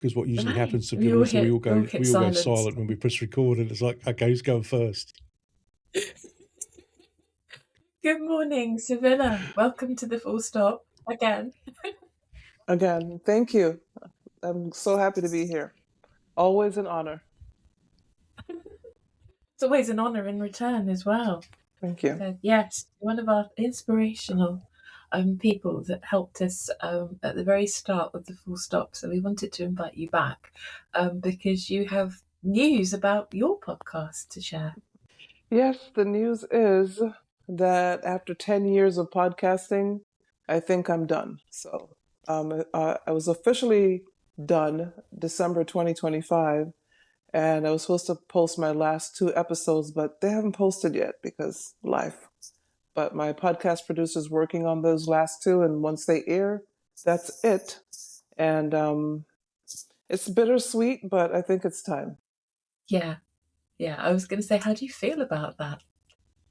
Because what usually Right. happens to Villa is that We all hit we all go silence. silent when we press record, and it's like, okay, who's going first? Good morning, Civilla. Welcome to the Full Stop again. Again, thank you. I'm so happy to be here. Always an honor. It's always an honour in return as well. Thank you. So yes, one of our inspirational people that helped us at the very start of the Full Stop. So we wanted to invite you back because you have news about your podcast to share. Yes, the news is that after 10 years of podcasting, I think I'm done. So I was officially done December 2025, and I was supposed to post my last 2 episodes, but they haven't posted yet because life. But my podcast producer's working on those last 2, and once they air, that's it. And it's bittersweet, but I think it's time. Yeah. I was going to say, how do you feel about that?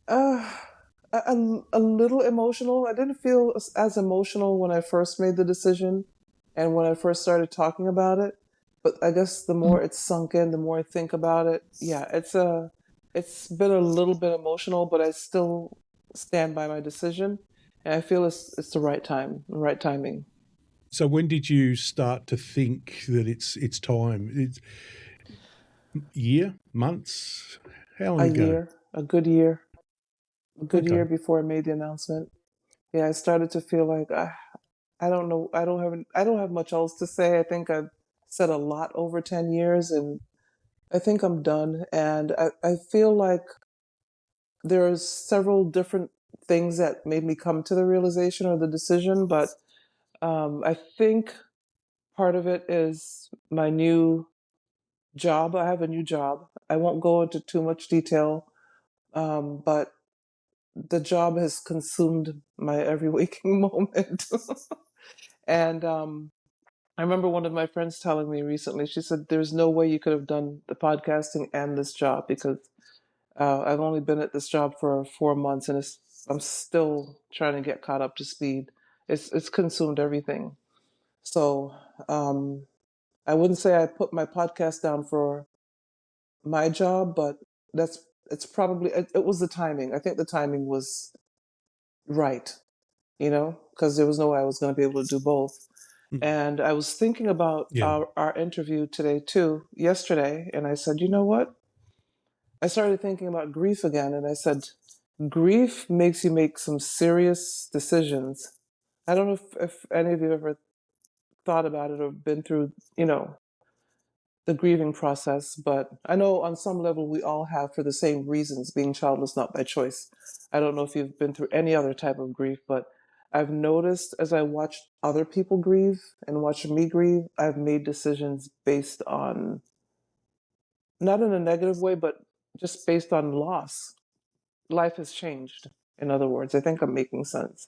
A little emotional. I didn't feel as emotional when I first made the decision and when I first started talking about it. But I guess the more it's sunk in, the more I think about it. Yeah, it's been a little bit emotional, but I still stand by my decision, and I feel it's the right time, the right timing. So when did you start to think that it's time? It's year, months? How long A ago? year, a good year, a good Okay. year before I made the announcement. Yeah, I started to feel like I don't know. I don't have much else to say. I think I've said a lot over 10 years, and I think I'm done. And I feel like there's several different things that made me come to the realization or the decision, but I think part of it is my new job. I have a new job. I won't go into too much detail, but the job has consumed my every waking moment. And I remember one of my friends telling me recently, she said, there's no way you could have done the podcasting and this job because I've only been at this job for 4 months and I'm still trying to get caught up to speed. It's consumed everything. So I wouldn't say I put my podcast down for my job, but it's probably, it was the timing. I think the timing was right, because there was no way I was going to be able to do both. And I was thinking about Yeah. our interview today too, yesterday, and I said, you know what? I started thinking about grief again, and I said, grief makes you make some serious decisions. I don't know if any of you ever thought about it or been through, the grieving process, but I know on some level we all have for the same reasons, being childless not by choice. I don't know if you've been through any other type of grief, but I've noticed as I watched other people grieve and watch me grieve, I've made decisions based on, not in a negative way, but just based on loss. Life has changed, in other words. I think I'm making sense.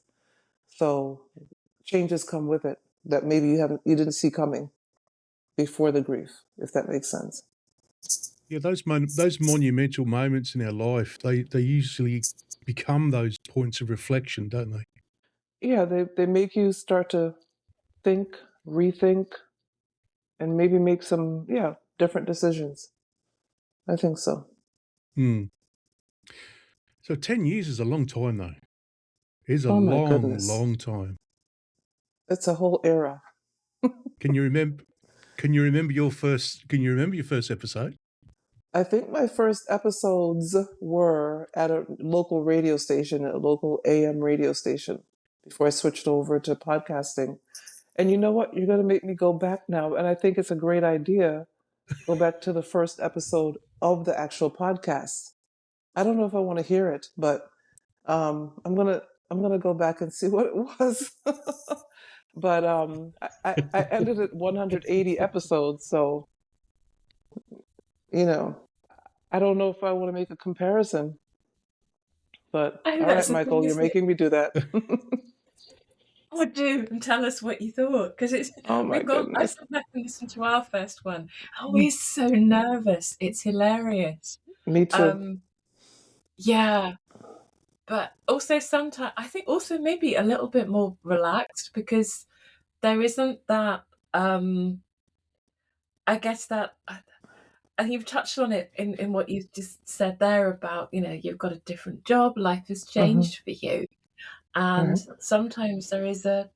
So changes come with it that maybe you didn't see coming before the grief, if that makes sense. Yeah, those monumental moments in our life, they usually become those points of reflection, don't they? Yeah, they make you start to think, rethink, and maybe make some, different decisions. I think so. So 10 years is a long time, though. It's a Oh my long, goodness. long time. It's a whole era. Can you remember? Can you remember your first episode? I think my first episodes were at a local radio station, a local AM radio station, before I switched over to podcasting. And you know what? You're going to make me go back now. And I think it's a great idea. Go back to the first episode of the actual podcast. I don't know if I want to hear it, but I'm gonna go back and see what it was. But I ended at 180 episodes, so you know I don't know if I want to make a comparison. But Oh, all right, that's the thing, Michael, you're isn't it? making me do that. Oh, do and tell us what you thought, because Oh my I goodness. got back and listened to our first one. Always so nervous. It's hilarious. Me too. Um, yeah, but also sometimes I think also maybe a little bit more relaxed because there isn't that I guess that, and you've touched on it in what you've just said there about, you've got a different job, life has changed for you. And Right. sometimes there is an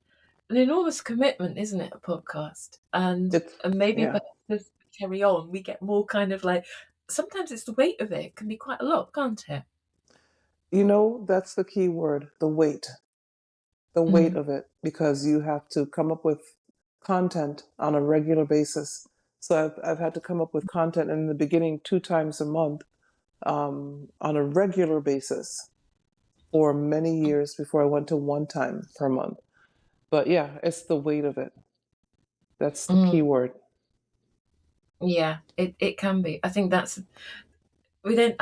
enormous commitment, isn't it, a podcast? And maybe Yeah. as we carry on, we get more kind of like, sometimes it's the weight of it can be quite a lot, can't it? That's the key word, the weight of it, because you have to come up with content on a regular basis. So I've had to come up with content in the beginning 2 times a month, on a regular basis for many years before I went to 1 time per month. But yeah, it's the weight of it. That's the key word. Yeah, it can be. I think I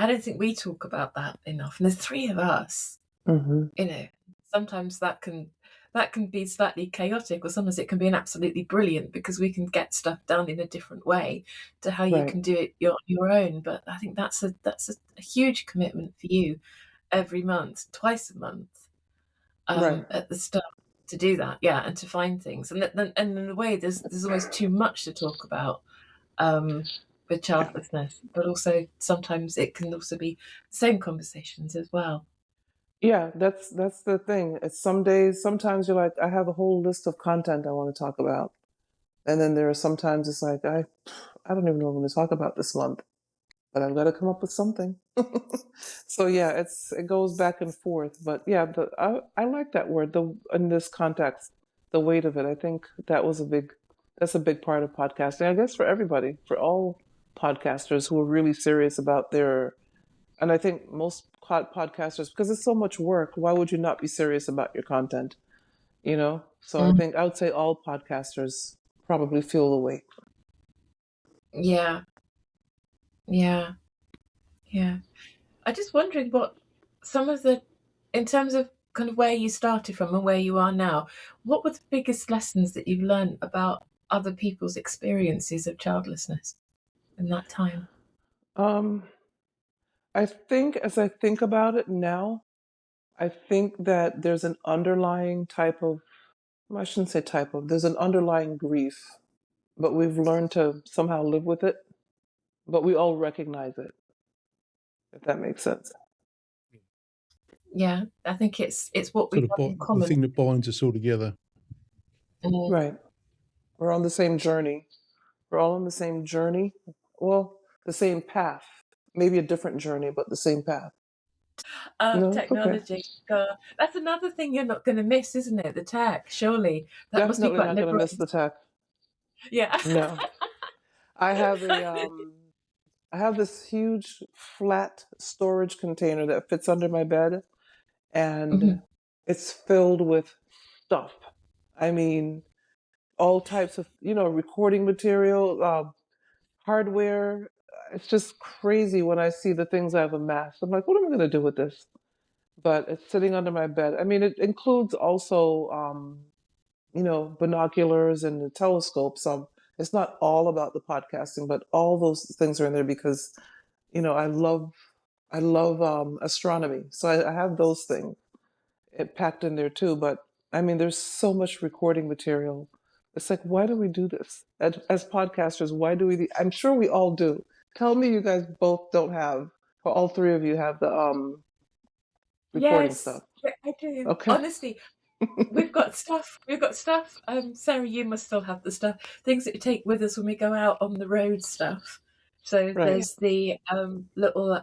don't think we talk about that enough. And there's 3 of us. Sometimes that can be slightly chaotic, or sometimes it can be an absolutely brilliant, because we can get stuff done in a different way to how you can do it your own. But I think that's a huge commitment for you every month, twice a month, at the start, to do that, and to find things, and in a way, there's always too much to talk about with childlessness, but also sometimes it can also be the same conversations as well. Yeah, that's the thing. It's sometimes you're like, I have a whole list of content I want to talk about. And then there are sometimes it's like, I don't even know what I'm going to talk about this month, but I've got to come up with something. So yeah, it goes back and forth. But yeah, I like that word, in this context, the weight of it. I think that's a big part of podcasting. I guess for everybody, for all podcasters who are really serious about and I think most podcasters, because it's so much work, why would you not be serious about your content? So I think I would say all podcasters probably feel the weight. Yeah. I just wondering what some of in terms of kind of where you started from and where you are now, what were the biggest lessons that you've learned about other people's experiences of childlessness in that time? I think as I think about it now, I think that there's an underlying I shouldn't say there's an underlying grief, but we've learned to somehow live with it, but we all recognize it, if that makes sense. Yeah, I think it's what we have in common. The thing that binds us all together. Right. We're on the same journey. We're all on the same journey. Well, the same path. Maybe a different journey, but the same path. No? Technology. Okay. That's another thing you're not going to miss, isn't it? The tech, surely. That Definitely must be quite not going to miss the tech. Yeah. No. I have this huge flat storage container that fits under my bed, and it's filled with stuff. I mean, all types of, recording material, hardware. It's just crazy when I see the things I've amassed. I'm like, what am I going to do with this? But it's sitting under my bed. I mean, it includes also, binoculars and the telescopes. It's not all about the podcasting, but all those things are in there because, I love astronomy. So I have those things packed in there too. But I mean, there's so much recording material. It's like, why do we do this as podcasters? Why do we? I'm sure we all do. Tell me, you guys both don't have, or all 3 of you have the recording stuff. Yeah, I do. Okay. Honestly, we've got stuff. Sarah, you must still have the stuff. Things that we take with us when we go out on the road stuff. So there's the little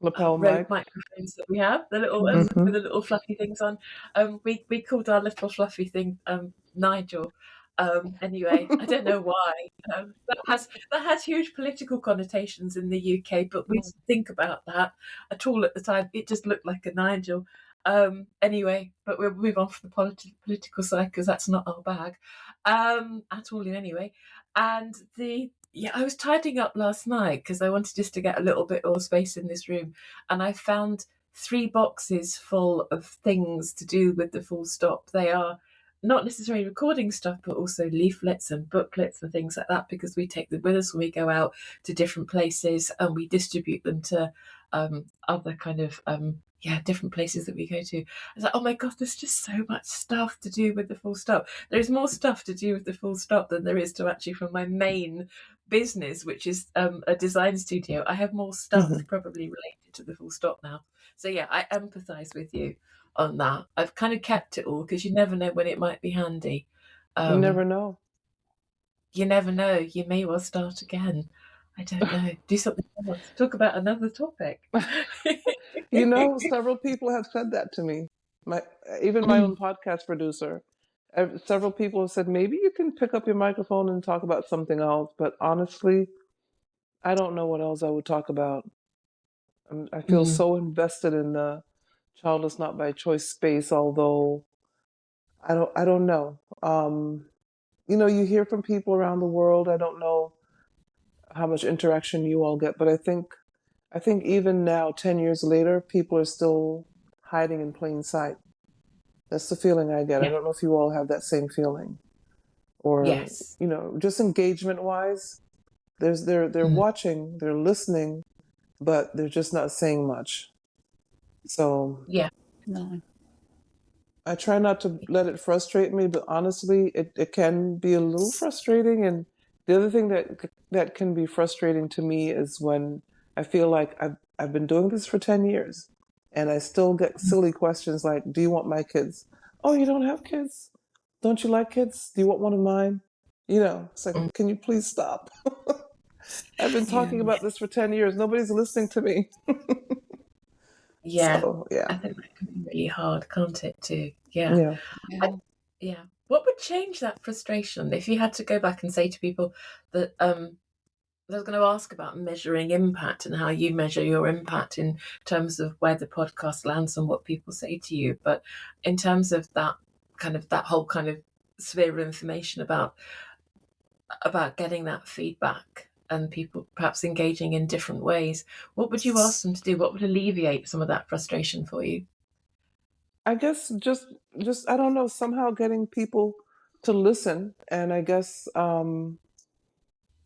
lapel road mic. microphones that we have, the little ones with the little fluffy things on. We called our little fluffy thing Nigel. Anyway, I don't know why. That has huge political connotations in the UK, but we didn't think about that at all at the time. It just looked like a Nigel. Anyway, but we'll move on from the political side because that's not our bag at all. Anyway, and I was tidying up last night because I wanted just to get a little bit more space in this room, and I found 3 boxes full of things to do with the full stop. They are not necessarily recording stuff, but also leaflets and booklets and things like that, because we take them with us when we go out to different places and we distribute them to other kind of different places that we go to. I was like, oh my god, there's just so much stuff to do with the full stop. There's more stuff to do with the full stop than there is to actually from my main business, which is a design studio. I have more stuff probably related to the full stop now. So yeah, I empathise with you on that. I've kind of kept it all because you never know when it might be handy. You never know. You never know. You may well start again. I don't know. Do something else. Talk about another topic. You know, several people have said that to me. Even my own podcast producer. Several people have said, maybe you can pick up your microphone and talk about something else. But honestly, I don't know what else I would talk about. I feel so invested in the childless not by choice space, although I don't know. You know, you hear from people around the world. I don't know how much interaction you all get, but I think even now, 10 years later, people are still hiding in plain sight. That's the feeling I get. I don't know if you all have that same feeling. Or, Yes. you know, just engagement wise, they're watching, they're listening, but they're just not saying much. So Yeah. No. I try not to let it frustrate me, but honestly, it can be a little frustrating. And the other thing that can be frustrating to me is when I feel like I've been doing this for 10 years and I still get silly questions like, do you want my kids? Oh, you don't have kids? Don't you like kids? Do you want one of mine? You know, it's like, can you please stop? I've been talking about this for 10 years. Nobody's listening to me. Yeah. So, yeah. I think that can be really hard, can't it, too? Yeah. Yeah. Yeah. What would change that frustration if you had to go back and say to people that I was going to ask about measuring impact and how you measure your impact in terms of where the podcast lands and what people say to you. But in terms of that whole kind of sphere of information about getting that feedback and people perhaps engaging in different ways, what would you ask them to do? What would alleviate some of that frustration for you? I guess just I don't know, somehow getting people to listen. And I guess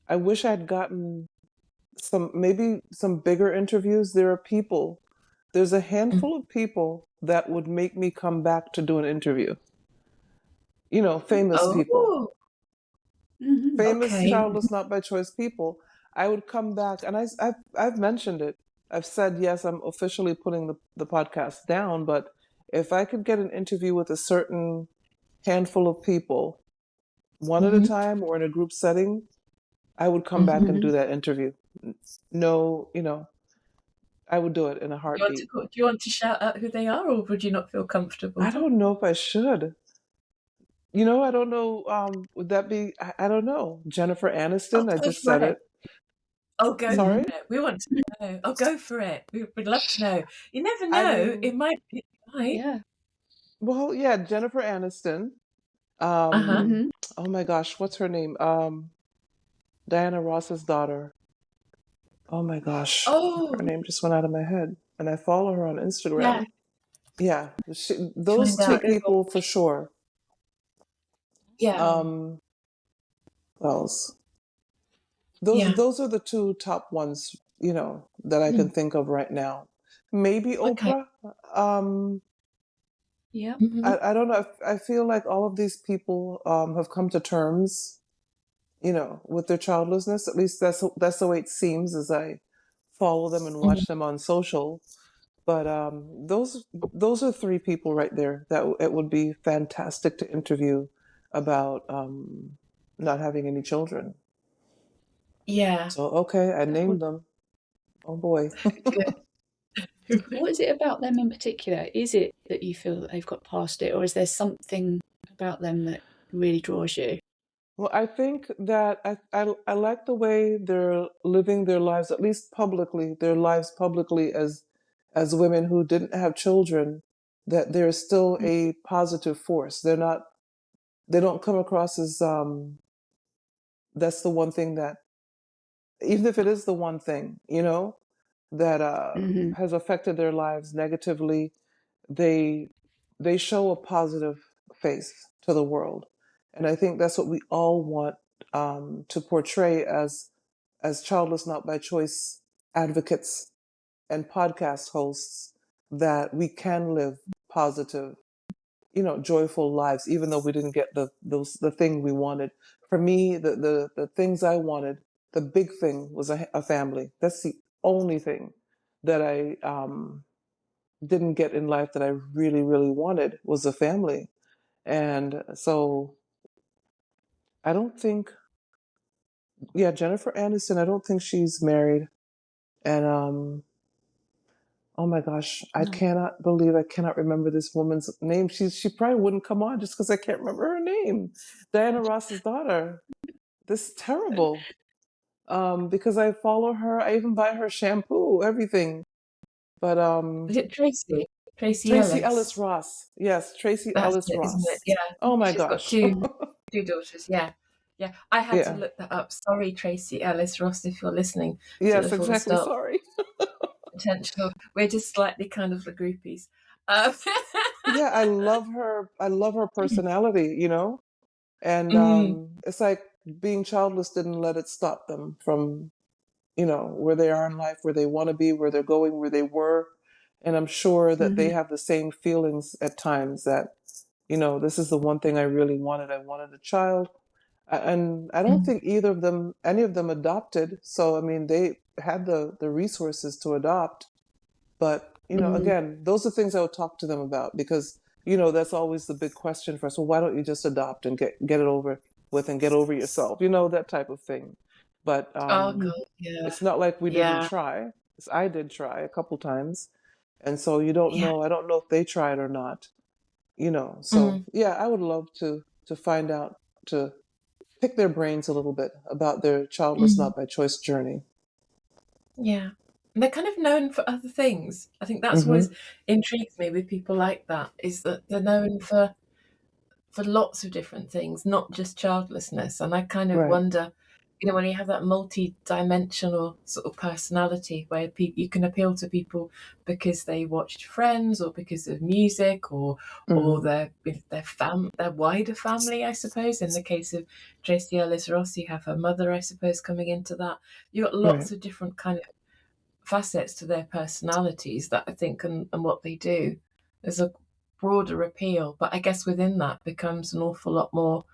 I wish I'd gotten maybe some bigger interviews. There's a handful of people that would make me come back to do an interview. You know, famous people. Oh, Famous okay. childless not by choice people. I would come back and I've mentioned it. I've said, yes, I'm officially putting the podcast down, but if I could get an interview with a certain handful of people, one at a time or in a group setting, I would come back and do that interview. No, you know, I would do it in a heartbeat. Do you want to shout out who they are, or would you not feel comfortable? I don't know if I should. You know, I don't know. Would that be, I don't know. Jennifer Aniston, I just said it. Oh, go Sorry? for it. We want to know. Oh, go for it. We'd love to know. You never know. I mean, it might be right. Yeah. well, yeah, Jennifer Aniston. Oh my gosh, what's her name? Diana Ross's daughter. Oh my gosh. Oh, Her name just went out of my head. And I follow her on Instagram. Yeah. Those Find two out. people for sure. Yeah. What else? Those are the two top ones, you know, that I can think of right now. Maybe Okay. Oprah. Yeah. I don't know. I feel like all of these people have come to terms, you know, with their childlessness. At least that's the way it seems as I follow them and watch them on social. But those are three people right there that it would be fantastic to interview about not having any children. Yeah. So okay, I named them. Oh boy. What is it about them in particular? Is it that you feel that they've got past it, or is there something about them that really draws you? Well, I think that I like the way they're living their lives, at least publicly, their lives publicly as women who didn't have children, that they're still a positive force. They don't come across as that's the one thing that, even if it is the one thing, you know, that has affected their lives negatively, they show a positive face to the world. And I think that's what we all want to portray as childless not by choice advocates. and podcast hosts that we can live positive, joyful lives, even though we didn't get the thing we wanted. For me, the things I wanted, the big thing was a family. That's the only thing that I didn't get in life that I really, really wanted, was a family. And so I don't think, yeah, Jennifer Aniston, I don't think she's married. And oh my gosh, I No. cannot believe I cannot remember this woman's name. She probably wouldn't come on just because I can't remember her name. Diana Ross's daughter. This is terrible. Because I follow her, I even buy her shampoo, everything. But Is it Tracy? Tracy Tracy Ellis Ellis. Ross. Yes, Tracy That's Ellis it, isn't it? Ross. Yeah. Oh my She's got gosh. two daughters. Yeah. Yeah. I had to Yeah. look that up. Sorry, Tracy Ellis Ross, if you're listening to Yes, the Full exactly. Stop Sorry. Potential. We're just slightly kind of the groupies. Um, Yeah, I love her. I love her personality, And it's like being childless didn't let it stop them from, where they are in life, where they want to be, where they're going, where they were. And I'm sure that they have the same feelings at times that, this is the one thing I really wanted. I wanted a child. And I don't think any of them adopted. So, I mean, they had the resources to adopt. But, again, those are things I would talk to them about because, that's always the big question for us. Well, why don't you just adopt and get it over with and get over yourself? That type of thing. But oh God, yeah, it's not like we didn't yeah. try. 'Cause I did try a couple times. And so you don't Yeah. know. I don't know if they tried or not, So, Mm. yeah, I would love to find out, to pick their brains a little bit about their childless, Mm. not by choice journey. Yeah. And they're kind of known for other things. I think that's Mm-hmm. always intrigues me with people like that, is that they're known for lots of different things, not just childlessness. And I kind of Right. wonder, when you have that multi-dimensional sort of personality where you can appeal to people because they watched Friends or because of music or Mm-hmm. their wider family, I suppose. In the case of Tracy Ellis Ross, you have her mother, I suppose, coming into that. You've got Right. lots of different kind of facets to their personalities that I think and what they do. There's a broader appeal, but I guess within that becomes an awful lot more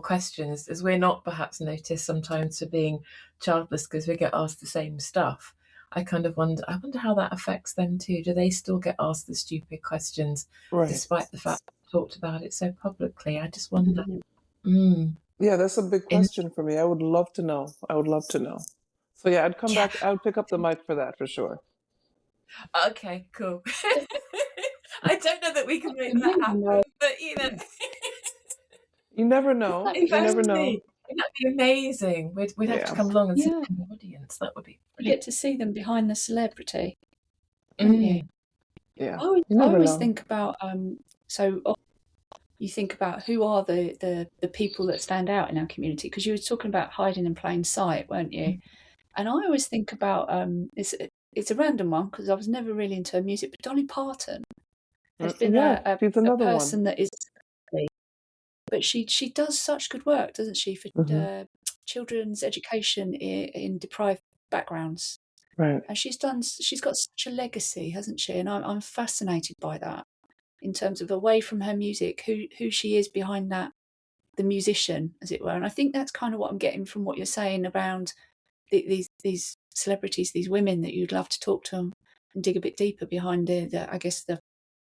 questions, as we're not perhaps noticed sometimes for being childless because we get asked the same stuff. I wonder how that affects them too. Do they still get asked the stupid questions Right. despite the fact we talked about it so publicly? I just wonder. Mm. Yeah, that's a big In, question for me. I would love to know. I would love to know. So yeah, I'd come yeah. back. I would pick up the mic for that for sure. Okay, cool. I don't know that we can make that happen, but You never Wouldn't know. that be You never know. exactly. That'd be amazing. We'd have to Yeah. come along and sit Yeah. in the audience. That would be You brilliant. get to see them behind the celebrity, don't you? Yeah. I always, You never know. think about so you think about who are the people that stand out in our community, because you were talking about hiding in plain sight, weren't you? And I always think about it's a random one because I was never really into her music, but Dolly Parton has been Yeah, a she's another person one. that is, but she does such good work, doesn't she, for Mm-hmm. children's education in deprived backgrounds. Right. And she's got such a legacy, hasn't she? And I'm fascinated by that, in terms of away from her music, who she is behind that, the musician, as it were. And I think that's kind of what I'm getting from what you're saying around these celebrities, these women that you'd love to talk to them and dig a bit deeper behind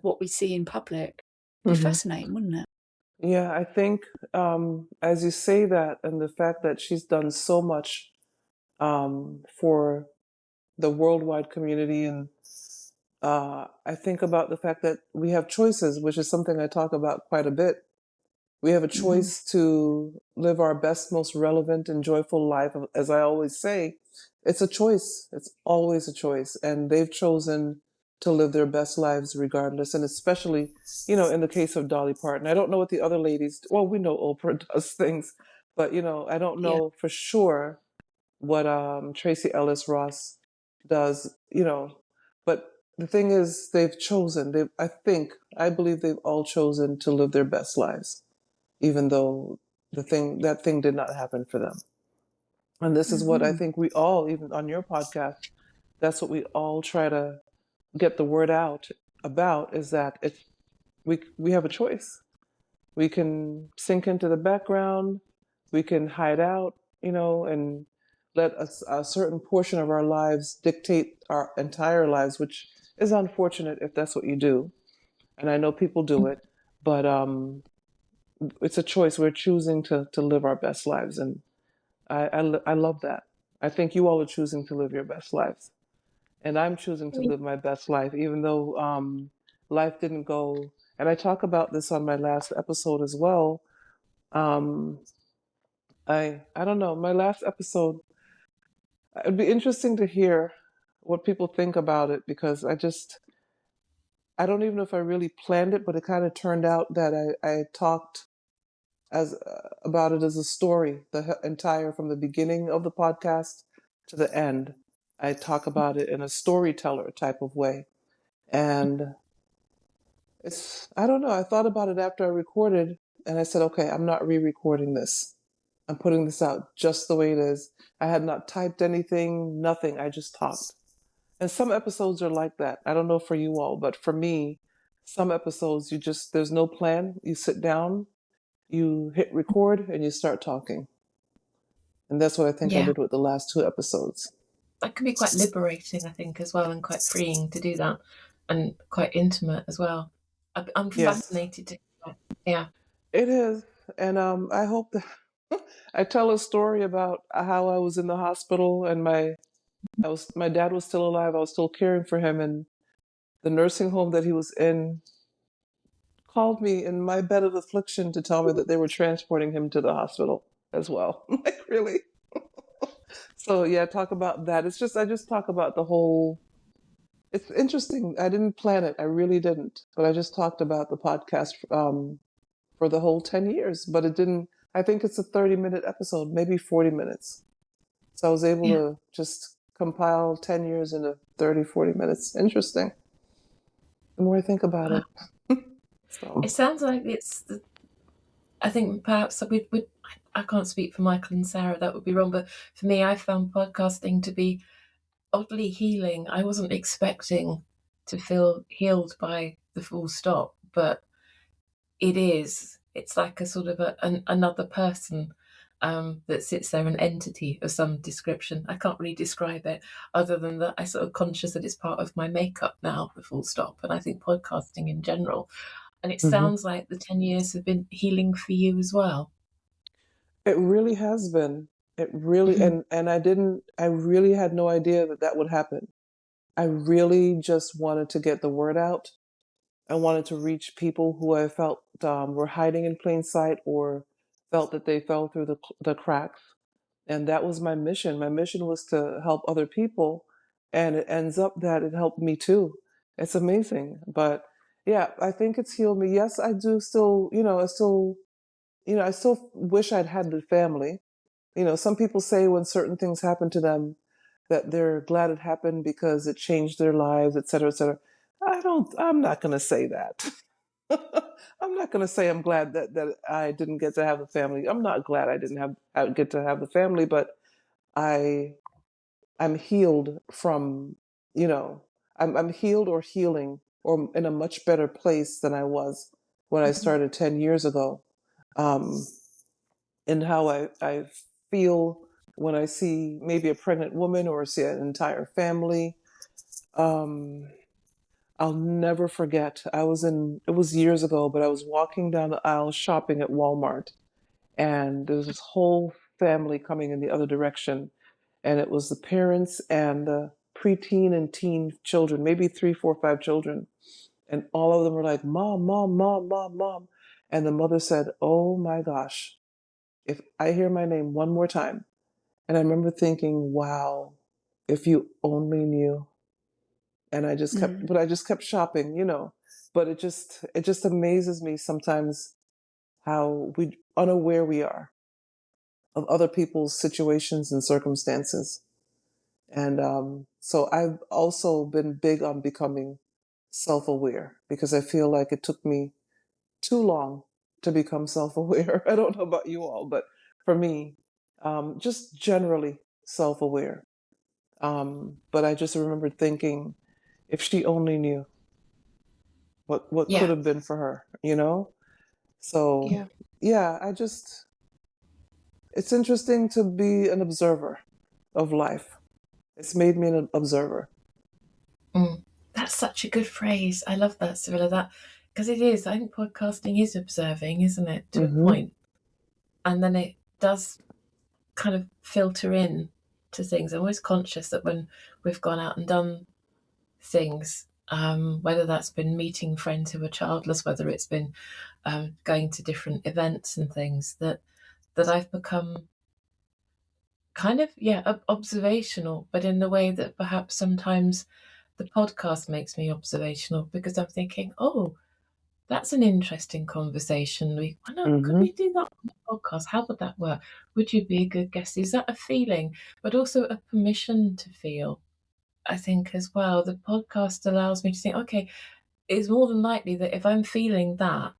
what we see in public. It'd be Mm-hmm. fascinating, wouldn't it? Yeah, I think as you say that, and the fact that she's done so much for the worldwide community, and I think about the fact that we have choices, which is something I talk about quite a bit. We have a choice to live our best, most relevant and joyful life. As I always say, it's a choice. It's always a choice. And they've chosen to live their best lives regardless. And especially, in the case of Dolly Parton, I don't know what the other ladies, well, we know Oprah does things, but, I don't Yeah. know for sure what Tracy Ellis Ross does, but the thing is, I believe they've all chosen to live their best lives, even though that thing did not happen for them. And this is what I think we all, even on your podcast, That's what we all try to get the word out about, is that we have a choice. We can sink into the background, we can hide out, and let a certain portion of our lives dictate our entire lives, which is unfortunate if that's what you do. And I know people do it, but it's a choice. We're choosing to live our best lives, and I love that. I think you all are choosing to live your best lives, and I'm choosing to live my best life, even though life didn't go. And I talk about this on my last episode as well. Um, I don't know. My last episode, it'd be interesting to hear what people think about it, because I don't even know if I really planned it, but it kind of turned out that I talked as about it as a story, the entire from the beginning of the podcast to the end. I talk about it in a storyteller type of way, and I don't know. I thought about it after I recorded, and I said, okay, I'm not re-recording this. I'm putting this out just the way it is. I had not typed anything, nothing. I just talked. And some episodes are like that. I don't know for you all, but for me, some episodes, there's no plan. You sit down, you hit record, and you start talking. And that's what I think I Yeah, did with the last two episodes. that can be quite liberating, I think, as well, and quite freeing to do that, and quite intimate as well. I'm Yes, fascinated to yeah. it is. And I hope that I tell a story about how I was in the hospital, and my dad was still alive. I was still caring for him, and the nursing home that he was in called me in my bed of affliction to tell me that they were transporting him to the hospital as well. Like, really? So yeah, talk about that. I just talk about the whole. It's interesting. I didn't plan it. I really didn't. But I just talked about the podcast for the whole 10 years. But it didn't. I think it's a 30-minute episode, maybe 40 minutes. So I was able Yeah. to just compile 10 years into 30, 40 minutes. Interesting. The more I think about Wow. it. It So sounds like I think perhaps I can't speak for Michael and Sarah, that would be wrong, but for me, I found podcasting to be oddly healing. I wasn't expecting to feel healed by the full stop, but it is. It's like a sort of another person that sits there, an entity of some description. I can't really describe it other than that I sort of conscious that it's part of my makeup now, the full stop. And I think podcasting in general. And it mhm. sounds like the 10 years have been healing for you as well. It really has been. It really, Mhm. and I really had no idea that that would happen. I really just wanted to get the word out. I wanted to reach people who I felt were hiding in plain sight, or felt that they fell through the cracks. And that was my mission. My mission was to help other people, and it ends up that it helped me too. It's amazing. But yeah, I think it's healed me. Yes, I do still, I still wish I'd had the family. Some people say when certain things happen to them that they're glad it happened because it changed their lives, et cetera, et cetera. I'm not going to say that. I'm not going to say I'm glad that I didn't get to have a family. I'm not glad I didn't get to have the family, but I, I'm healed from, you know, I'm healed or healing or in a much better place than I was when I Mhm. started 10 years ago. Um, and how I feel when I see maybe a pregnant woman or see an entire family. Um, I'll never forget. It was years ago, but I was walking down the aisle shopping at Walmart, and there was this whole family coming in the other direction. And it was the parents and the preteen and teen children, maybe three, four, five children. And all of them were like, Mom, Mom, Mom, Mom, Mom. And the mother said, Oh my gosh, if I hear my name one more time. And I remember thinking, wow, if you only knew. And Mm. I just kept shopping, But it just amazes me sometimes how unaware we are of other people's situations and circumstances. And so I've also been big on becoming self-aware, because I feel like it took me too long to become self-aware. I don't know about you all, but for me, just generally self-aware. But I just remember thinking, if she only knew what could Yeah. have been for her, you know? So Yeah. yeah, it's interesting to be an observer of life. It's made me an observer. That's such a good phrase. I love that, Civilla. That because it is. I think podcasting is observing, isn't it, to a point, and then it does kind of filter in to things. I'm always conscious that when we've gone out and done things, whether that's been meeting friends who are childless, whether it's been going to different events and things, that I've become kind of observational, but in the way that perhaps sometimes the podcast makes me observational, because I'm thinking, oh, that's an interesting conversation. Why not? Could we do that on the podcast? How would that work? Would you be a good guest? Is that a feeling, but also a permission to feel? I think as well, the podcast allows me to think, okay, it's more than likely that if I'm feeling that,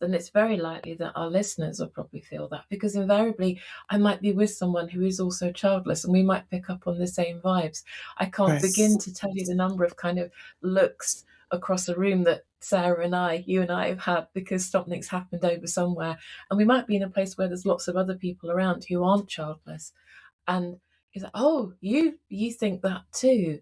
then it's very likely that our listeners will probably feel that, because invariably I might be with someone who is also childless and we might pick up on the same vibes. I can't begin to tell you the number of kind of looks across a room that Sarah and you and I have had because something's happened over somewhere, and we might be in a place where there's lots of other people around who aren't childless, and it's like, oh, you think that too.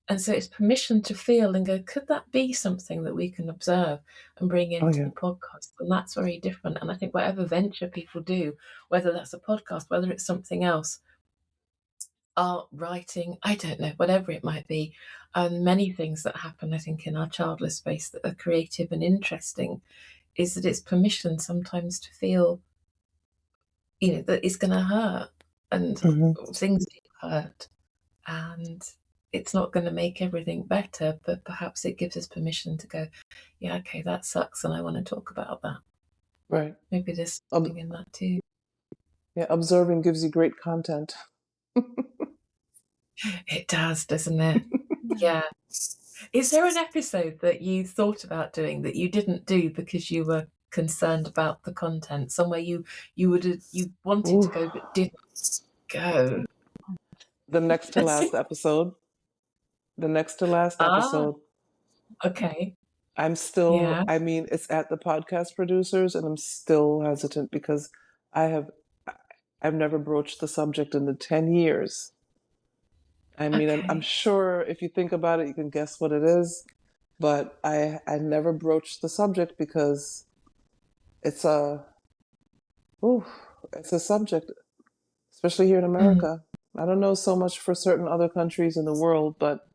And so it's permission to feel and go, could that be something that we can observe and bring into the podcast? And that's very different. And I think whatever venture people do, whether that's a podcast, whether it's something else, art, writing, I don't know, whatever it might be, many things that happen, I think, in our childless space that are creative and interesting, is that it's permission sometimes to feel, that it's going to hurt, and things do hurt. And it's not going to make everything better, but perhaps it gives us permission to go, yeah, okay, that sucks, and I want to talk about that. Right. Maybe there's something in that too. Yeah, observing gives you great content. It does, doesn't it? Yeah. Is there an episode that you thought about doing that you didn't do because you were concerned about the content? Somewhere you wanted to go but didn't go? The next to last episode. Okay. I'm still, I mean, it's at the podcast producers, and I'm still hesitant because I've never broached the subject in the 10 years. I mean, I'm sure if you think about it, you can guess what it is, but I never broached the subject because it's a subject, especially here in America. I don't know so much for certain other countries in the world, but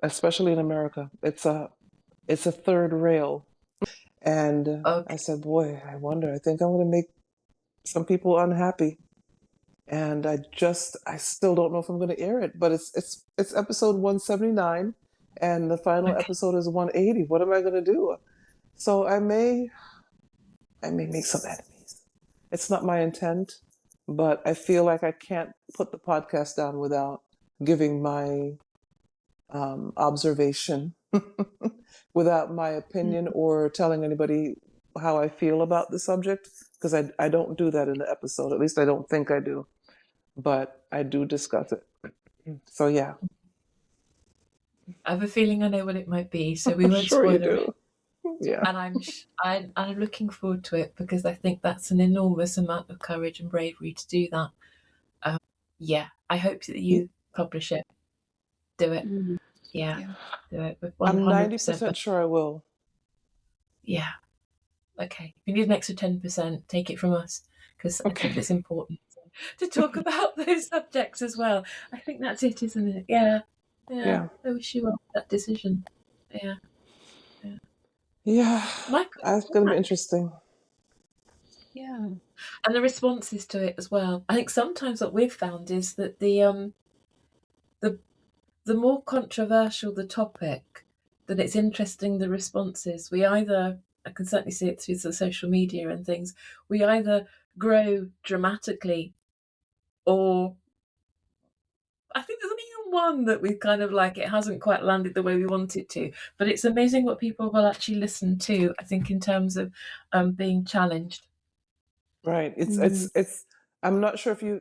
especially in America, it's a third rail. And I said, boy, I wonder, I think I'm going to make some people unhappy. And I still don't know if I'm going to air it, but it's episode 179 and the final episode is 180. What am I going to do? So I may make some enemies. It's not my intent, but I feel like I can't put the podcast down without giving my observation, without my opinion or telling anybody how I feel about the subject, because I don't do that in the episode. At least I don't think I do, but I do discuss it. So yeah. I have a feeling I know what it might be, so we won't spoil it. Yeah. And I'm looking forward to it, because I think that's an enormous amount of courage and bravery to do that. Yeah, I hope that you publish it. Do it. Yeah. Do it with 100%. I'm 90% sure I will. Yeah. Okay. If you need an extra 10%, take it from us, because I think it's important to talk about those subjects as well. I think that's it, isn't it? Yeah. I wish you well that decision. Yeah. It's going to be interesting. Yeah. And the responses to it as well. I think sometimes what we've found is that the more controversial the topic, then it's interesting the responses. I can certainly see it through the social media and things, we either grow dramatically, or I think there's only one that we've kind of like, it hasn't quite landed the way we want it to, but it's amazing what people will actually listen to, I think, in terms of being challenged. Right. I'm not sure if you,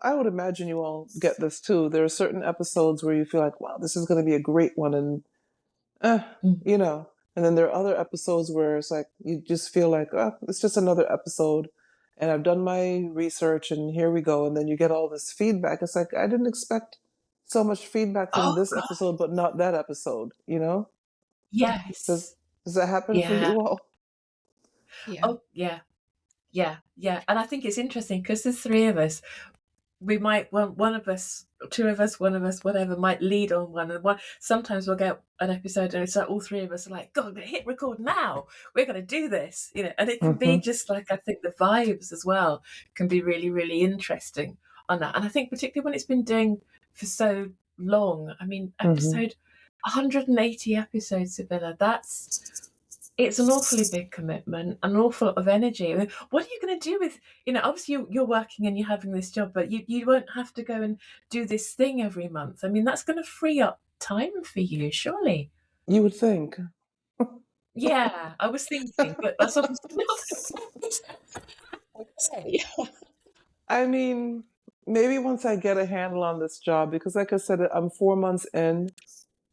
I would imagine you all get this too. There are certain episodes where you feel like, wow, this is going to be a great one. And, you know, and then there are other episodes where it's like, you just feel like, oh, it's just another episode. And I've done my research and here we go. And then you get all this feedback. It's like, I didn't expect so much feedback from Oh, this God. episode, but not that episode, you know? Yes. Does that happen for Yeah. you all? Yeah. Oh, yeah. Yeah. Yeah. And I think it's interesting because there's three of us. We might, one of us, two of us, one of us, whatever, might lead on one. And one. Sometimes we'll get an episode and it's like all three of us are like, God, hit record now. We're going to do this. You know, and it can be just like, I think the vibes as well can be really, really interesting on that. And I think particularly when it's been doing for so long, I mean, episode 180 episodes, Civilla, it's an awfully big commitment, an awful lot of energy. I mean, what are you going to do with, obviously you're working and you're having this job, but you won't have to go and do this thing every month. I mean, that's going to free up time for you, surely. You would think. Yeah, I was thinking, but that's obviously not. I mean, maybe once I get a handle on this job, because like I said, I'm 4 months in,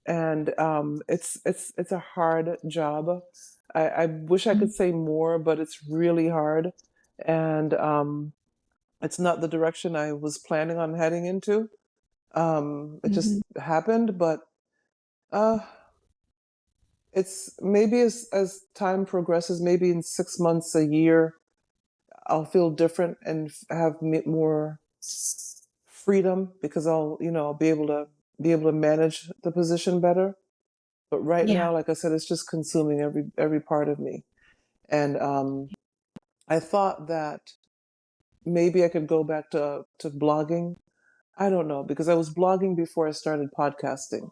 and it's a hard job. I wish I could say more, but it's really hard, and it's not the direction I was planning on heading into. It just happened, but it's maybe as time progresses, maybe in 6 months, a year, I'll feel different and have more freedom because I'll be able to manage the position better. But right Yeah. now, like I said, it's just consuming every part of me. And I thought that maybe I could go back to blogging. I don't know, because I was blogging before I started podcasting.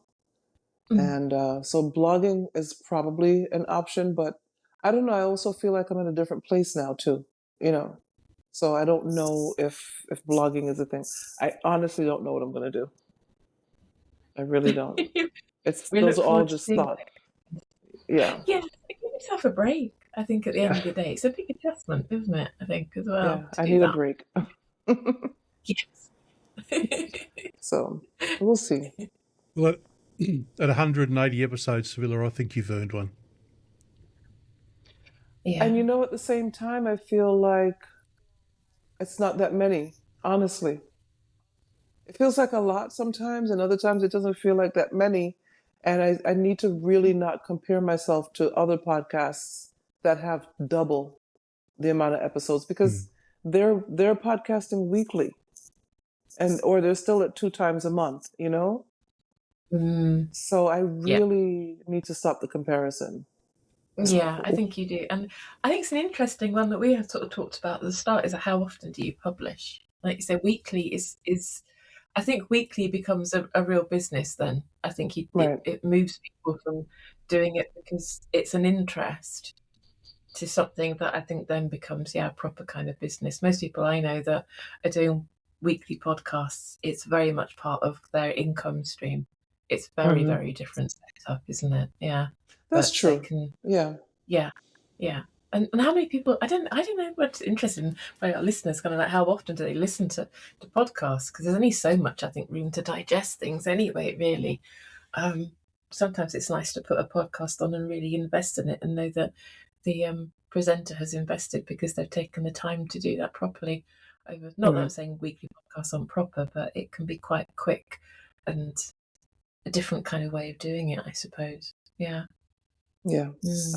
And so blogging is probably an option, but I don't know. I also feel like I'm in a different place now too, you know. So I don't know if blogging is a thing. I honestly don't know what I'm going to do. I really don't. We Those look are all forward to just seeing thoughts. Yeah. Yeah, give yourself a break. I think at the end of the day, it's a big adjustment, isn't it? I think as well Yeah, to I do need a that. break. Yes. So we'll see. Well, at 180 episodes, Civilla, I think you've earned one. Yeah. And at the same time, I feel like it's not that many, honestly. It feels like a lot sometimes, and other times it doesn't feel like that many. And I need to really not compare myself to other podcasts that have double the amount of episodes, because they're podcasting weekly, or they're still at 2 times a month, So I really need to stop the comparison. Yeah, I think you do. And I think it's an interesting one that we have sort of talked about at the start, is how often do you publish? Like you say, weekly is I think weekly becomes a real business then. I think Right. it moves people from doing it because it's an interest to something that I think then becomes, a proper kind of business. Most people I know that are doing weekly podcasts, it's very much part of their income stream. It's very, very different setup, isn't it? Yeah. That's But true. they can, Yeah. yeah. And how many people, I don't know what's interesting by our listeners, kind of like how often do they listen to podcasts? Because there's only so much, I think, room to digest things anyway, really. Sometimes it's nice to put a podcast on and really invest in it and know that the presenter has invested because they've taken the time to do that properly. Not that I'm saying weekly podcasts aren't proper, but it can be quite quick and a different kind of way of doing it, I suppose. Yeah. Yeah.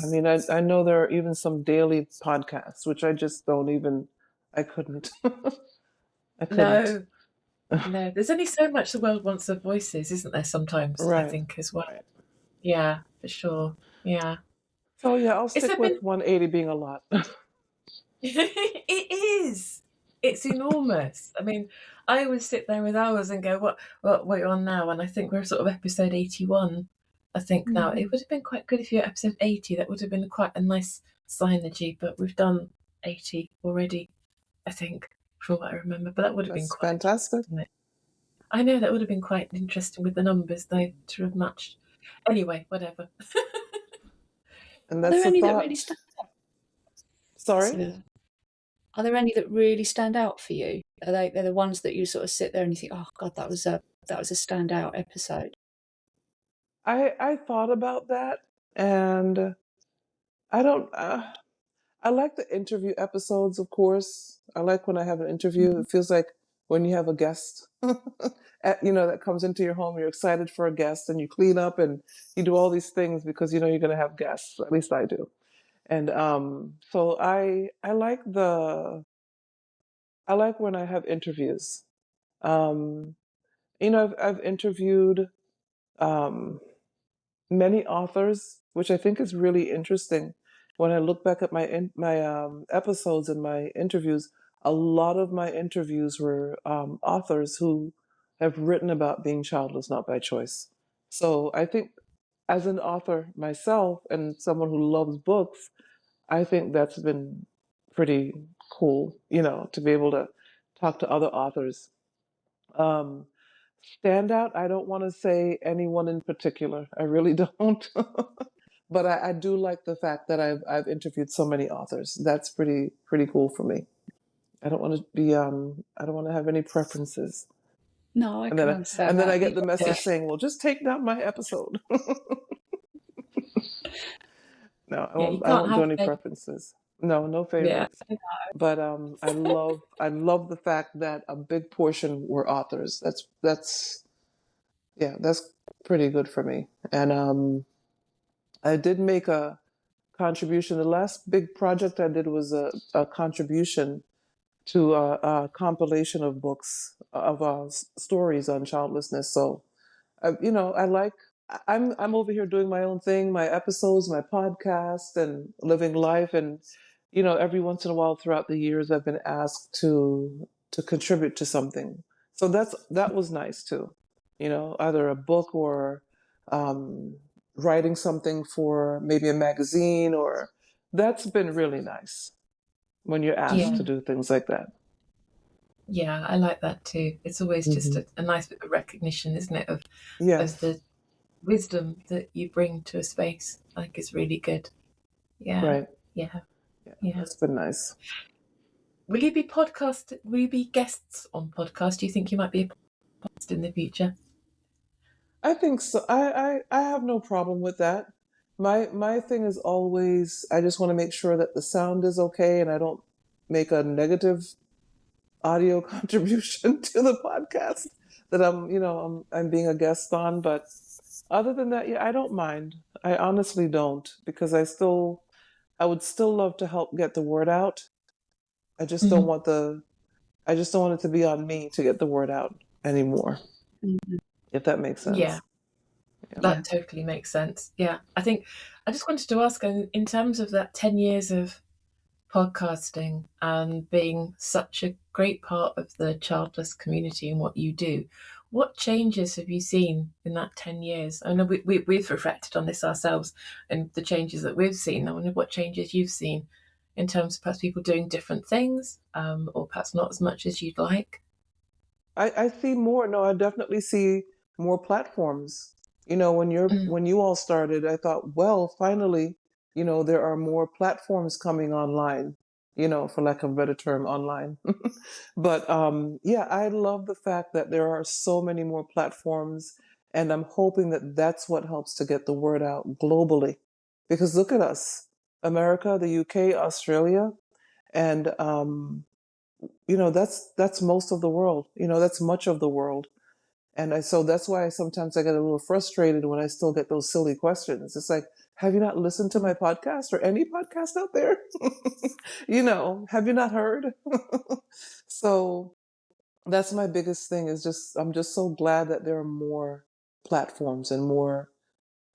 I mean, I know there are even some daily podcasts, which I just don't even, I couldn't. I couldn't. No. There's only so much the world wants of voices, isn't there, sometimes, I Right. think, as well. Yeah, for sure. Yeah. So yeah, I'll stick there with been- 180 being a lot. It is. It's enormous. I mean, I would sit there with hours and go, what are you on now? And I think we're sort of episode 81. I think now it would have been quite good if you're episode 80. That would have been quite a nice synergy, but we've done 80 already, I think, from what I remember. But that would have been That's quite fantastic. interesting. I know that would have been quite interesting with the numbers, though, to have matched. Anyway, whatever. And Are that's there the any that thought. really stand out? Sorry? Civilla? Are there any that really stand out for you? They're the ones that you sort of sit there and you think, oh God, that was a standout episode. I thought about that, and I don't. I like the interview episodes, of course. I like when I have an interview. Mhm. It feels like when you have a guest, that comes into your home. You're excited for a guest, and you clean up and you do all these things because you know you're going to have guests. At least I do. And so I like when I have interviews. Um, I've interviewed um, many authors, which I think is really interesting. When I look back at my episodes and my interviews, a lot of my interviews were authors who have written about being childless, not by choice. So I think, as an author myself and someone who loves books, I think that's been pretty cool, to be able to talk to other authors. Um, Standout, I don't want to say anyone in particular. I really don't. But I do like the fact that I've interviewed so many authors. That's pretty cool for me. I don't want to have any preferences. No, I And can then understand and then that. I get the Yeah. message saying, "Well, just take down my episode." No, I Yeah, you I can't won't do have any fake. preferences. No Yeah. favorites. But I love the fact that a big portion were authors. That's pretty good for me. And I did make a contribution. The last big project I did was a contribution to a compilation of books of stories on childlessness. So, I like. I'm over here doing my own thing, my episodes, my podcast, and living life. And every once in a while throughout the years, I've been asked to contribute to something. So that was nice too. Either a book or um, writing something for maybe a magazine, or that's been really nice when you're asked Yeah. to do things like that. Yeah, I like that too. It's always just Hmm. a nice bit of recognition, isn't it, of Yes, the wisdom that you bring to a space. I think it's really good. Yeah, right. yeah, Yeah, yeah. that's been nice. Will you be will you be guests on podcast? Do you think you might be a podcast in the future? I think so. I have no problem with that. My thing is always I just want to make sure that the sound is okay and I don't make a negative audio contribution to the podcast that I'm being a guest on. But other than that, yeah, I don't mind. I honestly don't, because I would still love to help get the word out. I just don't Mhm. want it to be on me to get the word out anymore, Mhm. if that makes Yeah, sense. Yeah. that totally makes sense. Yeah, I think I just wanted to ask, in terms of that 10 years of podcasting and being such a great part of the childless community and what you do, what changes have you seen in that 10 years? I know we've reflected on this ourselves and the changes that we've seen. I wonder what changes you've seen in terms of perhaps people doing different things, or perhaps not as much as you'd like. I see more. No, I definitely see more platforms. Mm. When you all started, I thought, well, finally, there are more platforms coming online, for lack of a better term, online. But yeah, I love the fact that there are so many more platforms, and I'm hoping that that's what helps to get the word out globally. Because look at us, America, the UK, Australia, and that's most of the world. That's much of the world. And so that's why sometimes I get a little frustrated when I still get those silly questions. It's like, have you not listened to my podcast or any podcast out there? Have you not heard? So that's my biggest thing, is I'm just so glad that there are more platforms and more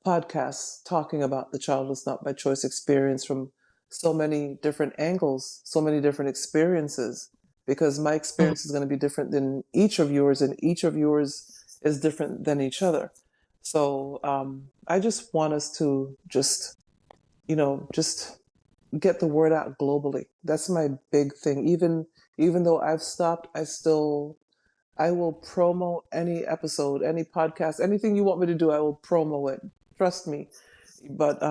podcasts talking about the childless not by choice experience from so many different angles, so many different experiences, because my Mm. experience is going to be different than each of yours, and each of yours is different than each other. So I just want us to just get the word out globally. That's my big thing. Even though I've stopped, I will promo any episode, any podcast, anything you want me to do, I will promo it. Trust me. But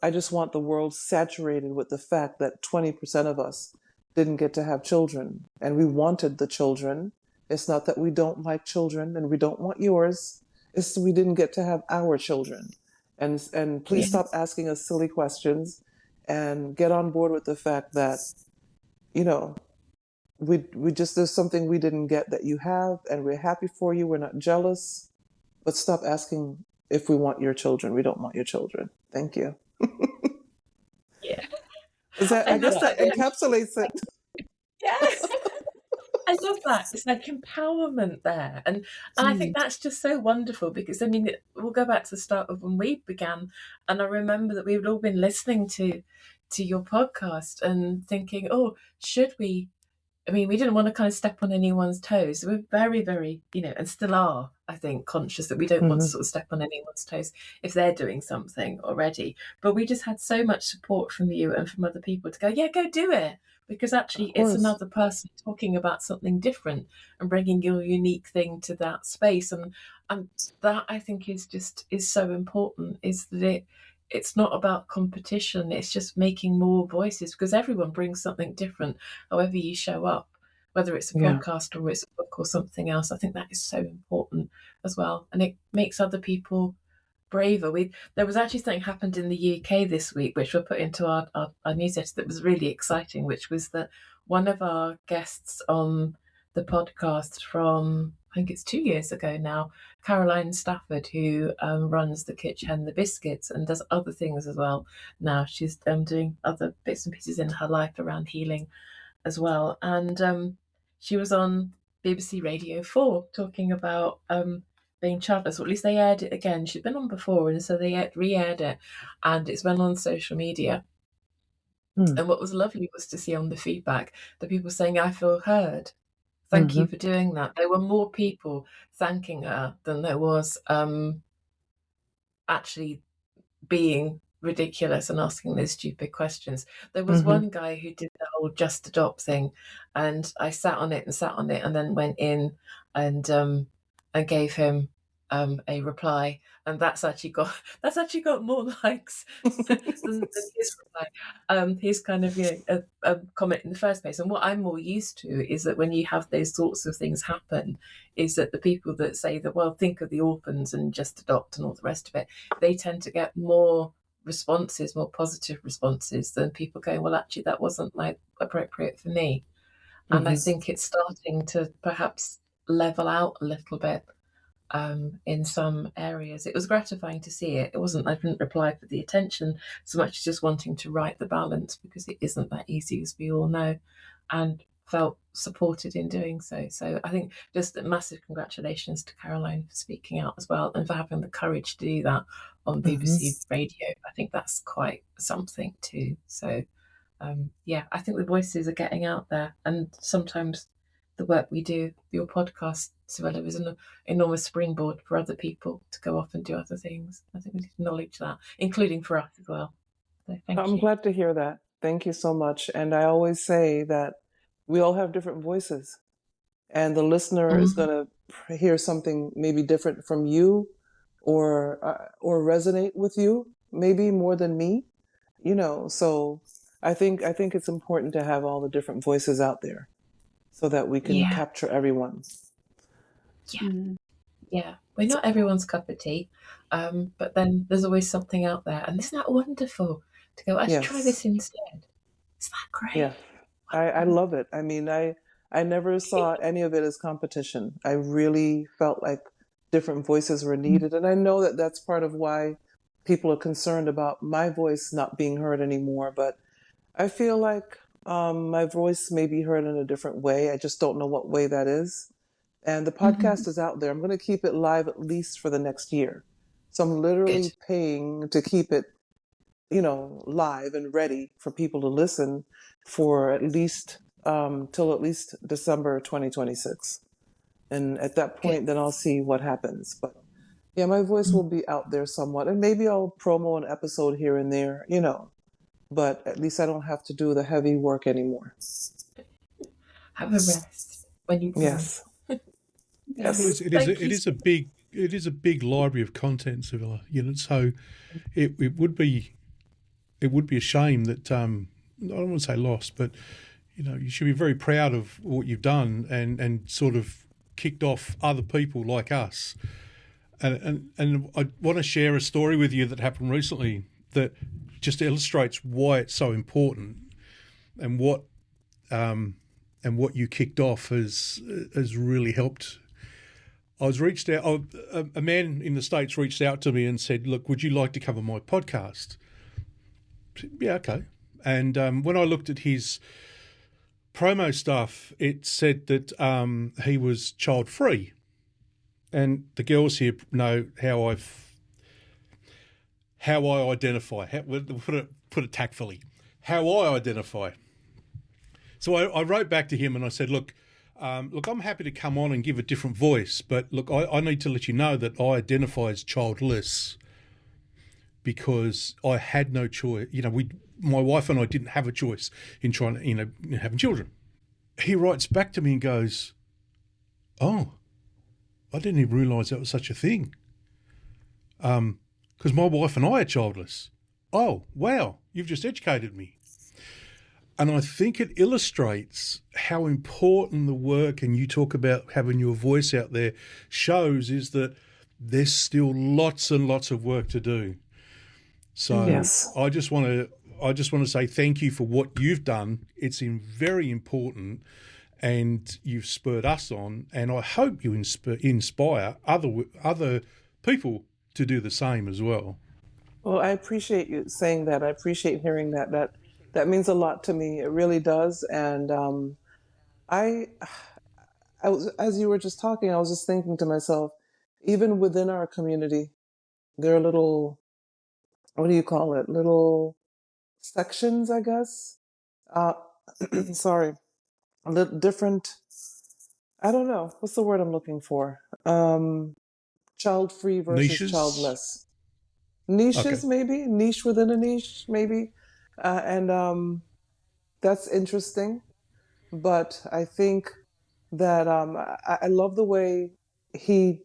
I just want the world saturated with the fact that 20% of us didn't get to have children, and we wanted the children. It's not that we don't like children and we don't want yours. It's we didn't get to have our children. And please Yeah. stop asking us silly questions and get on board with the fact that, you know, we just there's something we didn't get that you have, and we're happy for you. We're not jealous, but stop asking if we want your children. We don't want your children. Thank you. Yeah. I guess that encapsulates it. Yes. I love that. It's like empowerment there. And I think that's just so wonderful because, I mean, we'll go back to the start of when we began. And I remember that we had all been listening to your podcast and thinking, oh, should we? I mean, we didn't want to kind of step on anyone's toes. We're very, very, and still are, I think, conscious that we don't want to sort of step on anyone's toes if they're doing something already. But we just had so much support from you and from other people to go, yeah, go do it. Because actually it's another person talking about something different and bringing your unique thing to that space. And that I think is so important, is that it's not about competition. It's just making more voices because everyone brings something different, however you show up, whether it's a podcast or it's a book or something else. I think that is so important as well. And it makes other people braver. There was actually something happened in the UK this week, which we'll put into our newsletter, that was really exciting, which was that one of our guests on the podcast from, I think it's 2 years ago now, Caroline Stafford, who runs the Kitchen the Biscuits and does other things as well now. She's doing other bits and pieces in her life around healing as well. And she was on BBC Radio 4 talking about being childless, or at least they aired it again. She'd been on before, and so they re-aired it, and it's been on social media. And what was lovely was to see on the feedback the people saying, I feel heard. Thank you for doing that. There were more people thanking her than there was actually being ridiculous and asking those stupid questions. There was one guy who did the whole just adopt thing, and I sat on it and then went in and gave him a reply, and that's actually got more likes than his reply. His kind of a comment in the first place. And what I'm more used to is that when you have those sorts of things happen, is that the people that say that, well, think of the orphans and just adopt and all the rest of it, they tend to get more responses, more positive responses than people going, well, actually that wasn't like appropriate for me. And I think it's starting to perhaps level out a little bit in some areas. It was gratifying to see it. I didn't reply for the attention so much as just wanting to right the balance, because it isn't that easy, as we all know, and felt supported in doing so. So I think just a massive congratulations to Caroline for speaking out as well, and for having the courage to do that on BBC Radio. I think that's quite something too. So I think the voices are getting out there, and sometimes the work we do, your podcast, Civilla, is an enormous springboard for other people to go off and do other things. I think we need to acknowledge that, including for us as well. So I'm glad to hear that. Thank you so much. And I always say that we all have different voices, and the listener is going to hear something maybe different from you, or resonate with you maybe more than me, So I think it's important to have all the different voices out there so that we can capture everyone. Yeah, we're not everyone's cup of tea, but then there's always something out there, and isn't that wonderful to go, let's try this instead? Is that great? Yeah, I love it. I mean, I never saw any of it as competition. I really felt like different voices were needed, and I know that that's part of why people are concerned about my voice not being heard anymore. But I feel like my voice may be heard in a different way. I just don't know what way that is. And the podcast is out there. I'm going to keep it live at least for the next year. So I'm literally paying to keep it, live and ready for people to listen for at least till at least December 2026. And at that point, then I'll see what happens. But yeah, my voice will be out there somewhat. And maybe I'll promo an episode here and there, but at least I don't have to do the heavy work anymore. Have a rest when you can. Yes. Yes. It is a big library of content, Civilla. So it would be a shame that I don't want to say lost, but you should be very proud of what you've done and sort of kicked off other people like us. And I want to share a story with you that happened recently that just illustrates why it's so important and what you kicked off has really helped. I was reached out. A man in the States reached out to me and said, "Look, would you like to cover my podcast?" I said, yeah, okay. And when I looked at his promo stuff, it said that he was child free, and the girls here know how I identify. Put it tactfully, how I identify. So I wrote back to him and I said, look, I'm happy to come on and give a different voice, but look, I need to let you know that I identify as childless because I had no choice. My wife and I didn't have a choice in trying to, having children. He writes back to me and goes, oh, I didn't even realise that was such a thing. Because my wife and I are childless. Oh, wow, you've just educated me. And I think it illustrates how important the work, and you talk about having your voice out there, shows is that there's still lots and lots of work to do. So Yes. I just want to say thank you for what you've done. It's very important, and you've spurred us on, and I hope you inspire other people to do the same as well. Well, I appreciate you saying that. I appreciate hearing that. That means a lot to me. It really does. And I was, as you were just talking, I was just thinking to myself, even within our community, there are little, what do you call it? Little sections, I guess. Sorry, a little different. I don't know. What's the word I'm looking for? Child-free versus Niches? childless. Niches, Okay. maybe niche within a niche, maybe, and that's interesting. But I think that I love the way he.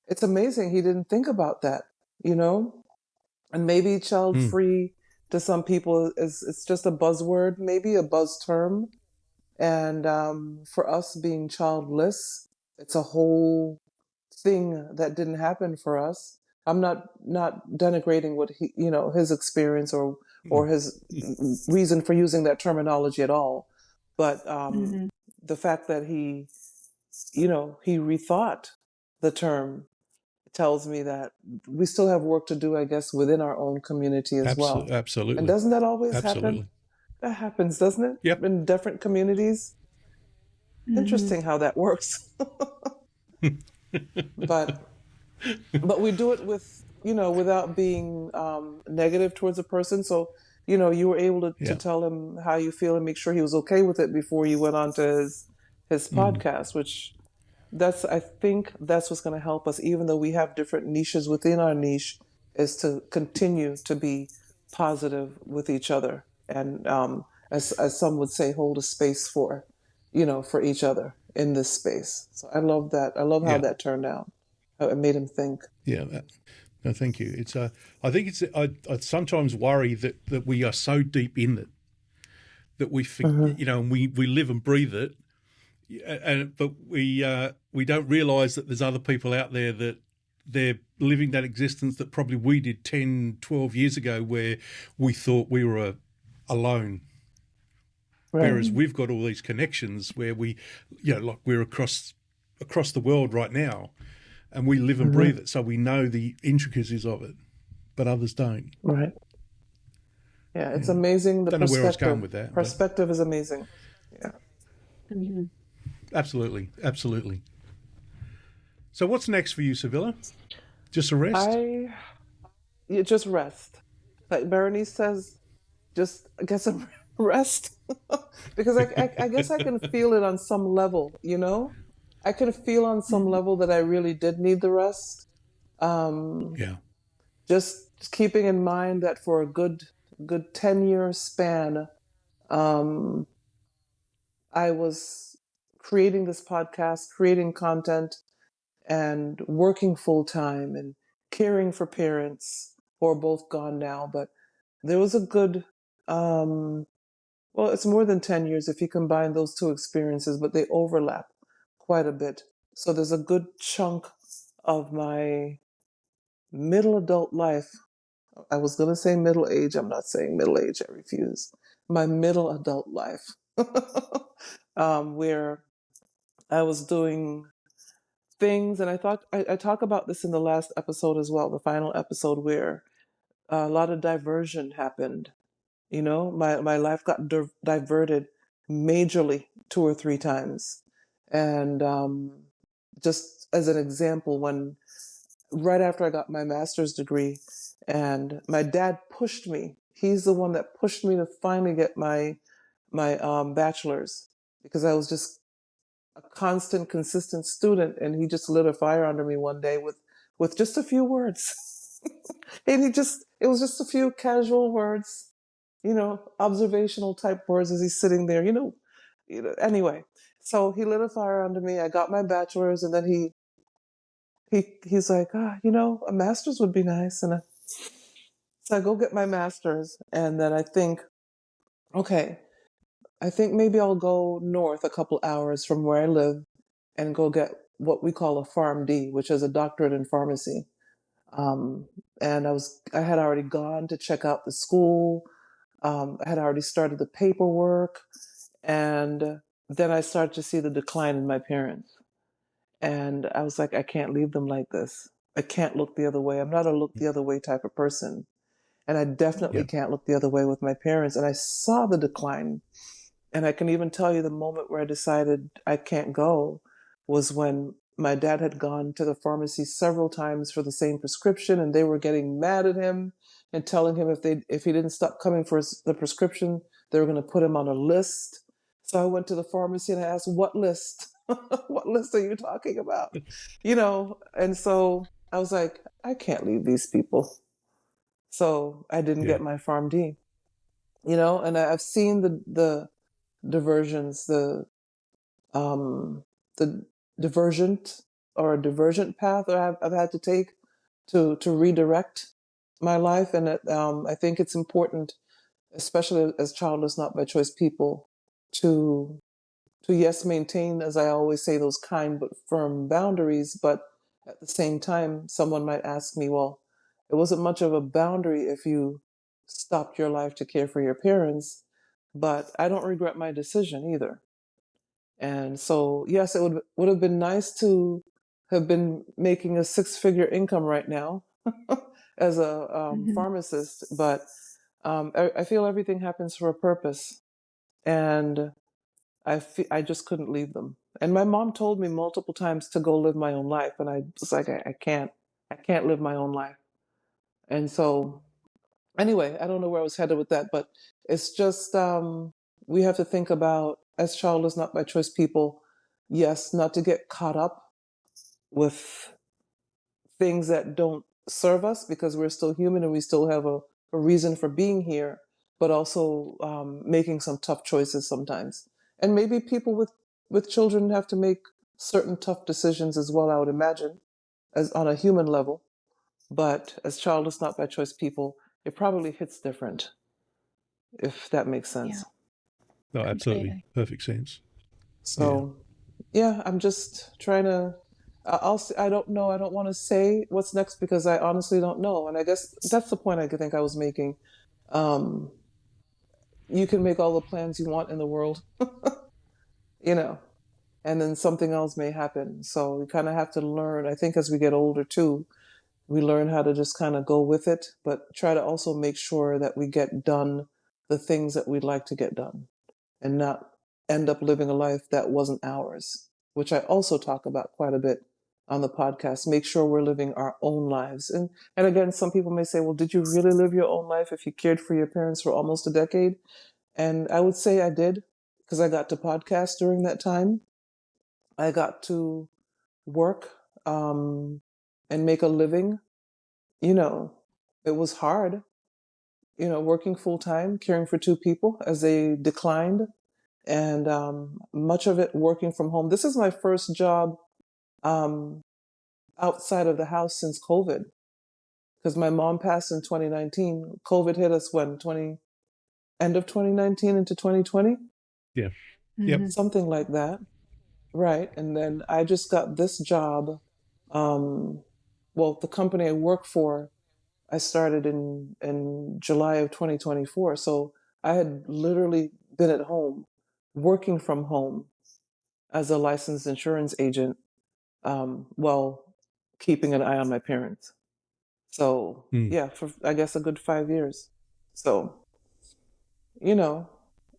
It's amazing he didn't think about that, and maybe child free to some people is it's just a buzzword, maybe a buzz term, and for us being childless, it's a whole thing that didn't happen for us. I'm not denigrating what he, his experience or his reason for using that terminology at all, but the fact that he rethought the term tells me that we still have work to do, I guess, within our own community as well. Absolutely. And doesn't that always Absolutely. happen? That happens, doesn't it? Yep. In different communities. Interesting how that works. But we do it with, without being negative towards a person. So, you were able to tell him how you feel and make sure he was okay with it before you went on to his podcast, which I think that's what's going to help us, even though we have different niches within our niche, is to continue to be positive with each other. And as some would say, hold a space for each other in this space. So I love that. I love how that turned out. How it made him think. Yeah. No, thank you. It's I think it's I sometimes worry that we are so deep in it that we and we live and breathe it, but we don't realise that there's other people out there that they're living that existence that probably we did 10, 12 years ago, where we thought we were alone. Right. Whereas we've got all these connections where we, like we're across the world right now, and we live and breathe it, so we know the intricacies of it, but others don't. Right. Yeah, it's amazing. The don't know where I was going with that. Perspective is amazing. Yeah. Mm-hmm. Absolutely. So what's next for you, Civilla? Just a rest? Just rest. Like Berenice says, just get some rest. Because I guess I can feel it on some level, I can feel on some level that I really did need the rest. Just keeping in mind that for a good 10-year span, I was creating this podcast, creating content, and working full time and caring for parents who are both gone now. But there was a good Well, it's more than 10 years if you combine those two experiences, but they overlap quite a bit. So there's a good chunk of my middle adult life. I was going to say middle age. I'm not saying middle age. I refuse. My middle adult life, where I was doing things, and I thought I talk about this in the last episode as well, the final episode, where a lot of diversion happened. You know, my life got diverted majorly 2 or 3 times. And just as an example, when right after I got my master's degree, and my dad pushed me. He's the one that pushed me to finally get my bachelor's, because I was just a constant, consistent student, and he just lit a fire under me one day with just a few words. And it was just a few casual words, observational type words as he's sitting there, anyway. So he lit a fire under me. I got my bachelor's, and then he's like, a master's would be nice. So I go get my master's, and then I think, okay, I think maybe I'll go north a couple hours from where I live and go get what we call a PharmD, which is a doctorate in pharmacy. Um, and I had already gone to check out the school. I had already started the paperwork, and then I started to see the decline in my parents. And I was like, I can't leave them like this. I can't look the other way. I'm not a look the other way type of person. And I definitely Yeah. can't look the other way with my parents. And I saw the decline. And I can even tell you the moment where I decided I can't go was when my dad had gone to the pharmacy several times for the same prescription, and they were getting mad at him and telling him if he didn't stop coming for the prescription, they were going to put him on a list. So I went to the pharmacy and I asked, "What list? What list are you talking about?" And so I was like, I can't leave these people. So I didn't Yeah. get my PharmD, and I've seen the diversions, um, the divergent or a divergent path that I've had to take to redirect my life, and I think it's important, especially as childless, not by choice people, to yes, maintain, as I always say, those kind but firm boundaries. But at the same time, someone might ask me, well, it wasn't much of a boundary if you stopped your life to care for your parents. But I don't regret my decision either. And so, yes, it would have been nice to have been making a 6-figure income right now as a pharmacist, but I feel everything happens for a purpose, and I just couldn't leave them. And my mom told me multiple times to go live my own life, and I was like, I can't live my own life. And so, anyway, I don't know where I was headed with that, but it's just we have to think about, as childless, not by choice people, yes, not to get caught up with things that don't serve us, because we're still human and we still have a reason for being here, but also making some tough choices sometimes. And maybe people with children have to make certain tough decisions as well, I would imagine, as on a human level. But as childless, not by choice people, it probably hits different, if that makes Yeah, sense. No, absolutely. completely. Perfect sense. Yeah. So, yeah, I'm just trying to. I don't know. I don't want to say what's next because I honestly don't know. And I guess that's the point I think I was making. Um, you can make all the plans you want in the world, you know, and then something else may happen. So we kind of have to learn. I think as we get older too, we learn how to just kind of go with it, but try to also make sure that we get done the things that we'd like to get done, and not end up living a life that wasn't ours, which I also talk about quite a bit on the podcast. Make sure we're living our own lives. And again, some people may say, well, did you really live your own life if you cared for your parents for almost a decade? And I would say I did, because I got to podcast during that time. I got to work and make a living. You know, it was hard, working full time, caring for 2 people as they declined, and much of it working from home. This is my first job um, outside of the house since COVID, because my mom passed in 2019. COVID hit us when, end of 2019 into 2020. Yeah. Mhm. Something like that. Right. And then I just got this job. Well, the company I work for, I started in July of 2024. So I had literally been at home, working from home as a licensed insurance agent, while keeping an eye on my parents. So Mm. yeah, for I guess a good 5 years. So, you know,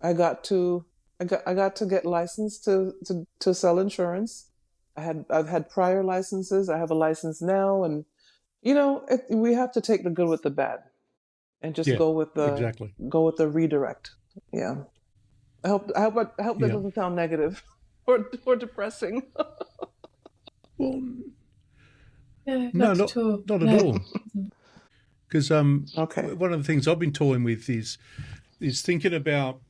I got to I got to get licensed to sell insurance. I've had prior licenses. I have a license now, and we have to take the good with the bad and just Yeah, exactly. go with the redirect. Yeah. I hope that Yeah. doesn't sound negative or depressing. Well, No, no, not at all. not at No. all. Because Okay. one of the things I've been toying with is thinking about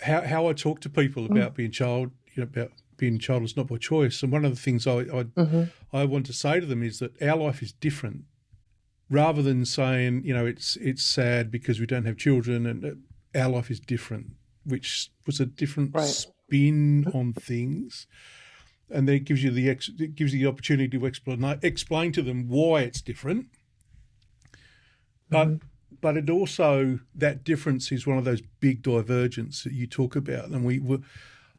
how I talk to people about being about being childless not by choice. And one of the things Mm-hmm. I want to say to them is that our life is different, rather than saying it's sad because we don't have children, and our life is different, which was a different Right. spin on things. And then it gives you the opportunity to explain to them why it's different. But it also, that difference is one of those big divergence that you talk about, and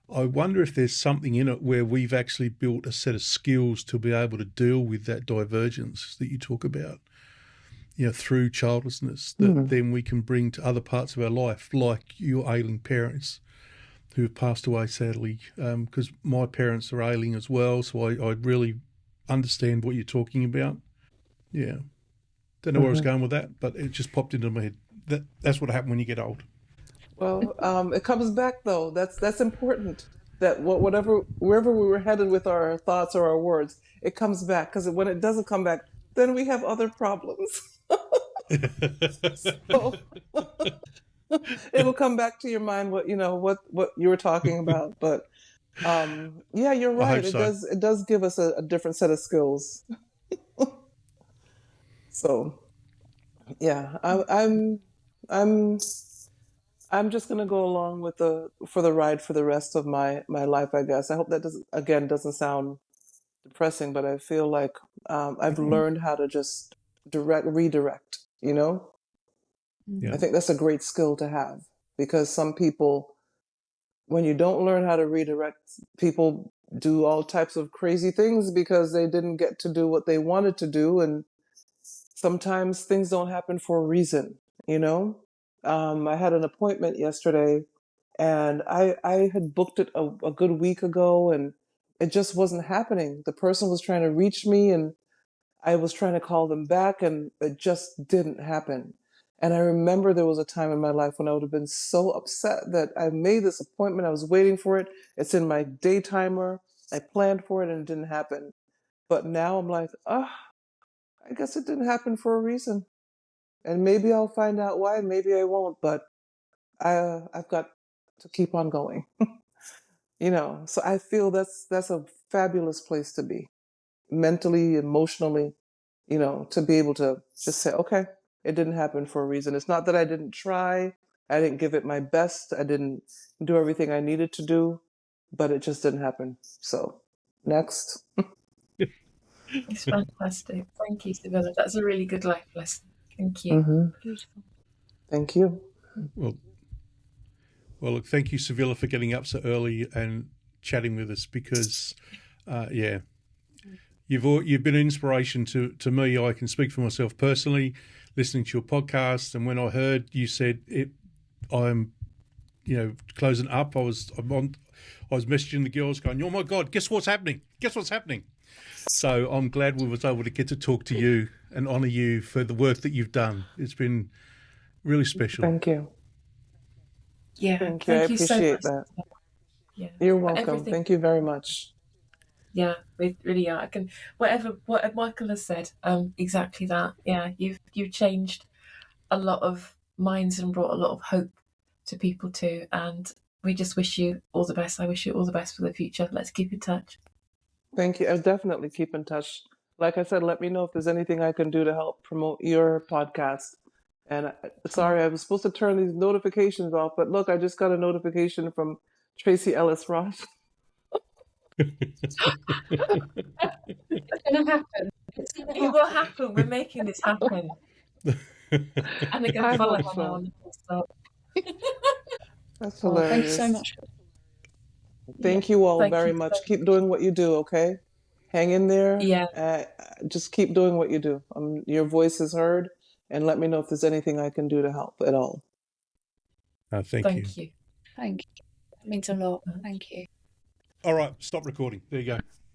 I wonder if there's something in it where we've actually built a set of skills to be able to deal with that divergence that you talk about, through childlessness, that then we can bring to other parts of our life, like your ailing parents who have passed away sadly, because my parents are ailing as well, so I really understand what you're talking about. Yeah. Don't know where I was going with that, but it just popped into my head. That's what happened when you get old. Well, it comes back though. That's important. That wherever we were headed with our thoughts or our words, it comes back, because when it doesn't come back, then we have other problems. So it'll come back to your mind what you were talking about. But yeah, you're I right. hope It so. does give us a different set of skills. So yeah, I'm I'm just gonna go along with for the ride for the rest of my life, I guess. I hope that doesn't sound depressing, but I feel like I've learned how to just redirect. Yeah. I think that's a great skill to have, because some people, when you don't learn how to redirect, people do all types of crazy things because they didn't get to do what they wanted to do, and sometimes things don't happen for a reason. You know, I had an appointment yesterday, and I had booked it a good week ago, and it just wasn't happening. The person was trying to reach me, and I was trying to call them back, and it just didn't happen. And I remember there was a time in my life when I would have been so upset that I made this appointment. I was waiting for it. It's in my day timer. I planned for it and it didn't happen. But now I'm like, I guess it didn't happen for a reason. And maybe I'll find out why, maybe I won't, but I've got to keep on going. So I feel that's a fabulous place to be, mentally, emotionally, to be able to just say, okay, it didn't happen for a reason. It's not that I didn't try, I didn't give it my best, I didn't do everything I needed to do, but it just didn't happen. So, next. It's fantastic. Thank you, Civilla. That's a really good life lesson. Thank you. Mm-hmm. Beautiful. Thank you. Well, look, thank you, Civilla, for getting up so early and chatting with us, because, you've been an inspiration to me. I can speak for myself personally, listening to your podcast, and when I heard you said I'm closing up, I was messaging the girls going, oh my God, guess what's happening? So I'm glad we was able to get to talk to you and honour you for the work that you've done. It's been really special. Thank you. Yeah, Thank you. I thank you so appreciate much. that. Yeah, You're for welcome. everything. Thank you very much. Yeah, we really are. I can what Michael has said. Exactly that. Yeah, you've changed a lot of minds and brought a lot of hope to people too. And we just wish you all the best. I wish you all the best for the future. Let's keep in touch. Thank you. I'll definitely keep in touch. Like I said, let me know if there's anything I can do to help promote your podcast. And sorry, I was supposed to turn these notifications off, but look, I just got a notification from Tracy Ellis Ross. It's going to happen. It's going to It happen. will happen. We're making this happen. And they're going I to follow hope Hannah so. on the full stop. That's Oh, thank you hilarious. so much. Thank you all Thank very you much. so Keep doing what you do, okay? Hang in there. Yeah. Just keep doing what you do. Your voice is heard, and let me know if there's anything I can do to help at all. Thank you. Thank you. Thank you. That means a lot. Thank you. All right, stop recording. There you go.